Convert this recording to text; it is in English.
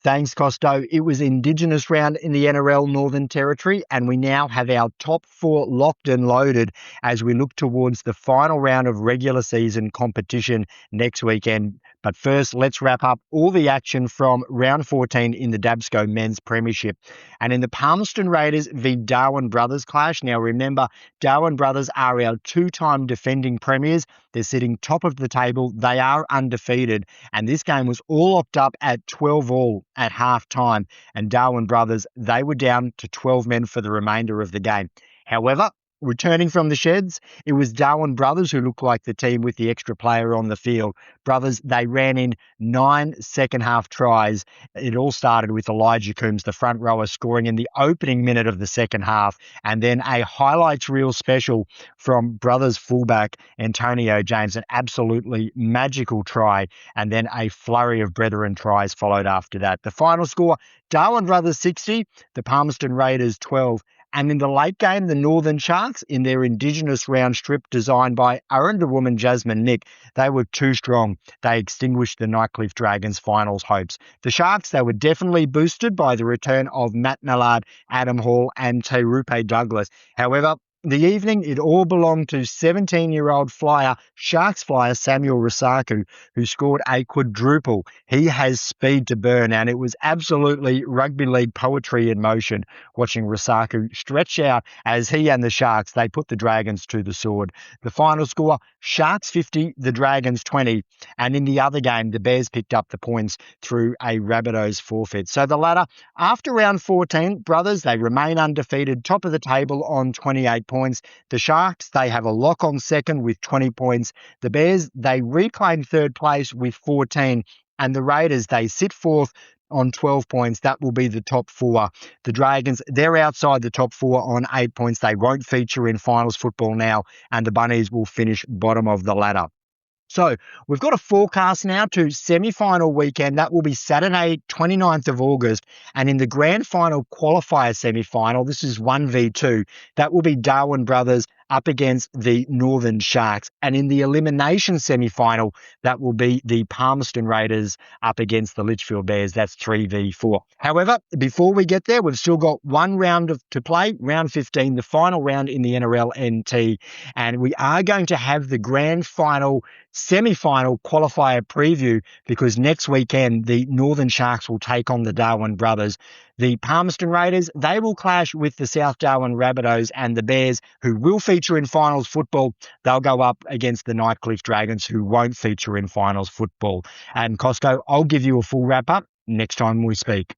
Thanks, Costo. It was Indigenous round in the NRL Northern Territory, and we now have our top four locked and loaded as we look towards the final round of regular season competition next weekend. But first, let's wrap up all the action from round 14 in the Dabsco Men's Premiership. And in the Palmerston Raiders v Darwin Brothers clash, now remember, Darwin Brothers are our two-time defending premiers. They're sitting top of the table. They are undefeated. And this game was all locked up at 12-all at half-time. And Darwin Brothers, they were down to 12 men for the remainder of the game. However, returning from the sheds, it was Darwin Brothers who looked like the team with the extra player on the field. Brothers, they ran in 9 second-half tries. It all started with Elijah Coombes, the front rower, scoring in the opening minute of the second half, and then a highlights reel special from Brothers fullback Antonio James, an absolutely magical try, and then a flurry of brethren tries followed after that. The final score, Darwin Brothers 60, the Palmerston Raiders 12. And in the late game, the Northern Sharks, in their Indigenous round strip designed by Aranda woman Jasmine Nick, they were too strong. They extinguished the Nightcliff Dragons' finals hopes. The Sharks, they were definitely boosted by the return of Matt Nallard, Adam Hall and Terupe Douglas. However, the evening, it all belonged to 17-year-old Sharks flyer Samuel Rasaku, who scored a quadruple. He has speed to burn, and it was absolutely rugby league poetry in motion, watching Rasaku stretch out as he and the Sharks, they put the Dragons to the sword. The final score, Sharks 50, the Dragons 20. And in the other game, the Bears picked up the points through a Rabbitohs forfeit. So the ladder, after round 14, Brothers, they remain undefeated, top of the table on 28 points. The Sharks, they have a lock on second with 20 points. The Bears, they reclaim third place with 14. And the Raiders, they sit fourth on 12 points. That will be the top four. The Dragons, they're outside the top four on 8 points. They won't feature in finals football now, and the Bunnies will finish bottom of the ladder. So we've got a forecast now to semi-final weekend. That will be Saturday, 29th of August. And in the grand final qualifier semi-final, this is 1v2, that will be Darwin Brothers up against the Northern Sharks. And in the elimination semi-final, that will be the Palmerston Raiders up against the Litchfield Bears. That's 3v4. However, before we get there, we've still got one round to play, round 15, the final round in the NRL NT. And we are going to have the grand final semi-final qualifier preview because next weekend, the Northern Sharks will take on the Darwin Brothers. The Palmerston Raiders, they will clash with the South Darwin Rabbitohs, and the Bears, who will feature in finals football, they'll go up against the Nightcliff Dragons, who won't feature in finals football. And Costco, I'll give you a full wrap-up next time we speak.